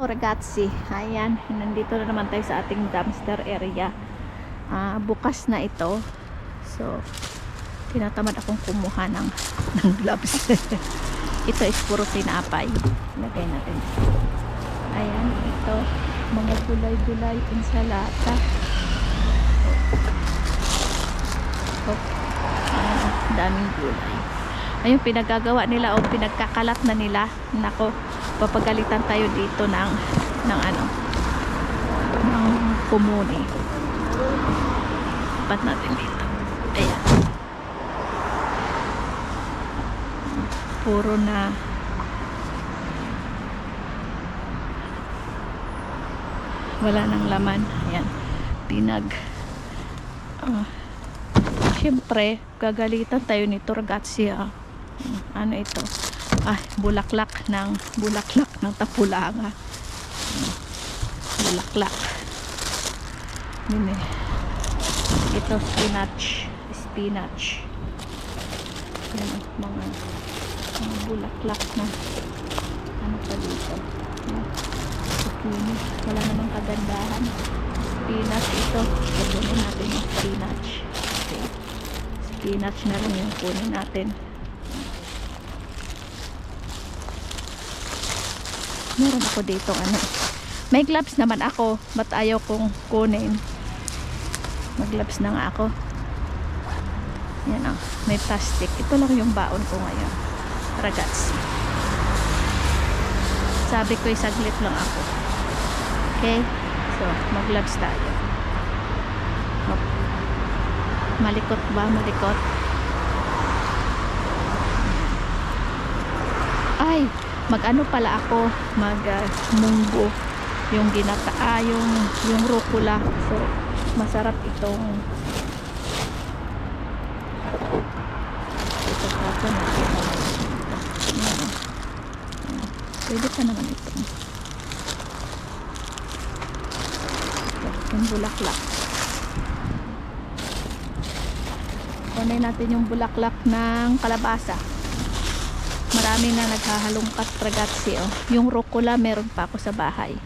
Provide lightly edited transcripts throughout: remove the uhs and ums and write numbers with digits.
Ragazzi, ayan, nandito na naman tayo sa ating dumpster area. Bukas na ito. So, tinatamad akong kumuha ng gloves. Ito is puro tinapay. Lagay natin. Ayan, ito. Mga gulay-gulay, insalata. Daming gulay. Ayun, pinagagawa nila o pinagkakalat na nila. Nako, papagalitan tayo dito ng kumuni. Pat natin dito. Ayan. Puro na wala nang laman. Ayan. Siyempre, gagalitan tayo nito, ragazzi. Ano ito? Bulaklak ng tapulanga. Bulaklak. Yun eh. Ito spinach. Yan, mga bulaklak na ano pa dito. Zucchini. Wala namang kagandahan. Spinach ito. Kunin natin yung spinach. Okay. Spinach na rin yung kunin natin. Meron ako dito may gloves naman ako, ba't ayaw kong kunin. Mag gloves na nga ako. Yan may plastic. Ito lang yung baon ko ngayon, ragazzi. Sabi ko saglit lang ako. Okay, so mag gloves tayo. Malikot ba? Malikot. Ay, mag-ano pala ako, munggo, yung ginata, yung rucola. So masarap itong ito pa natin. Pwede pa naman ito. Yung bulaklak. Kunin natin yung bulaklak ng kalabasa. Marami na naghahalongkat, ragazzi. Yung rucola meron pa ako sa bahay.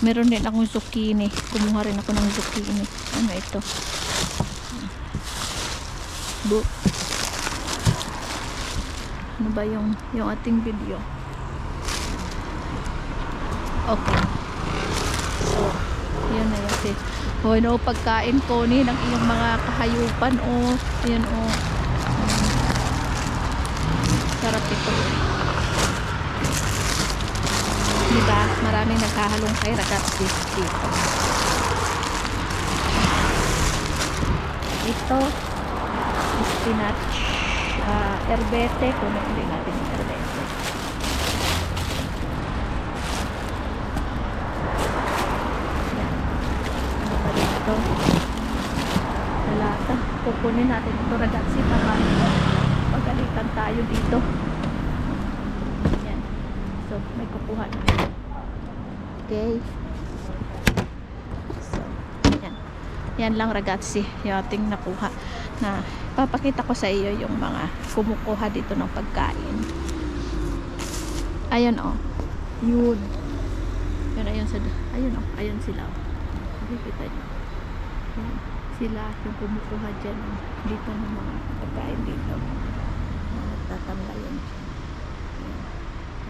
Meron din akong zucchini. Kumuha rin ako ng zucchini. Ano ito? Ano ba yung ating video? Okay. So, yun na yun. Ano, pagkain ko ni ng iyong mga kahayupan. Ayan sarap ito. Diba? Maraming naghahalong kay ragazzi dito. Ito spinach, herbete. Kunin din natin yung herbete. Salata. Kukunin natin ito, ragazzi, para pagalitan tayo dito. Yan. So, may kukuha na. Okay. So, yan. Yan lang, ragazzi, yung ating nakuha. Na papakita ko sa iyo yung mga kumukuha dito ng pagkain. Ayun yun. Ayun sila. Nakikita nyo. Sila yung kumukuha dyan dito ng mga pagkain dito. Tatamlayan.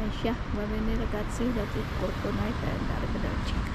Ay siya. Bye-bye, ragazzi. That's it for tonight. And arrivederci.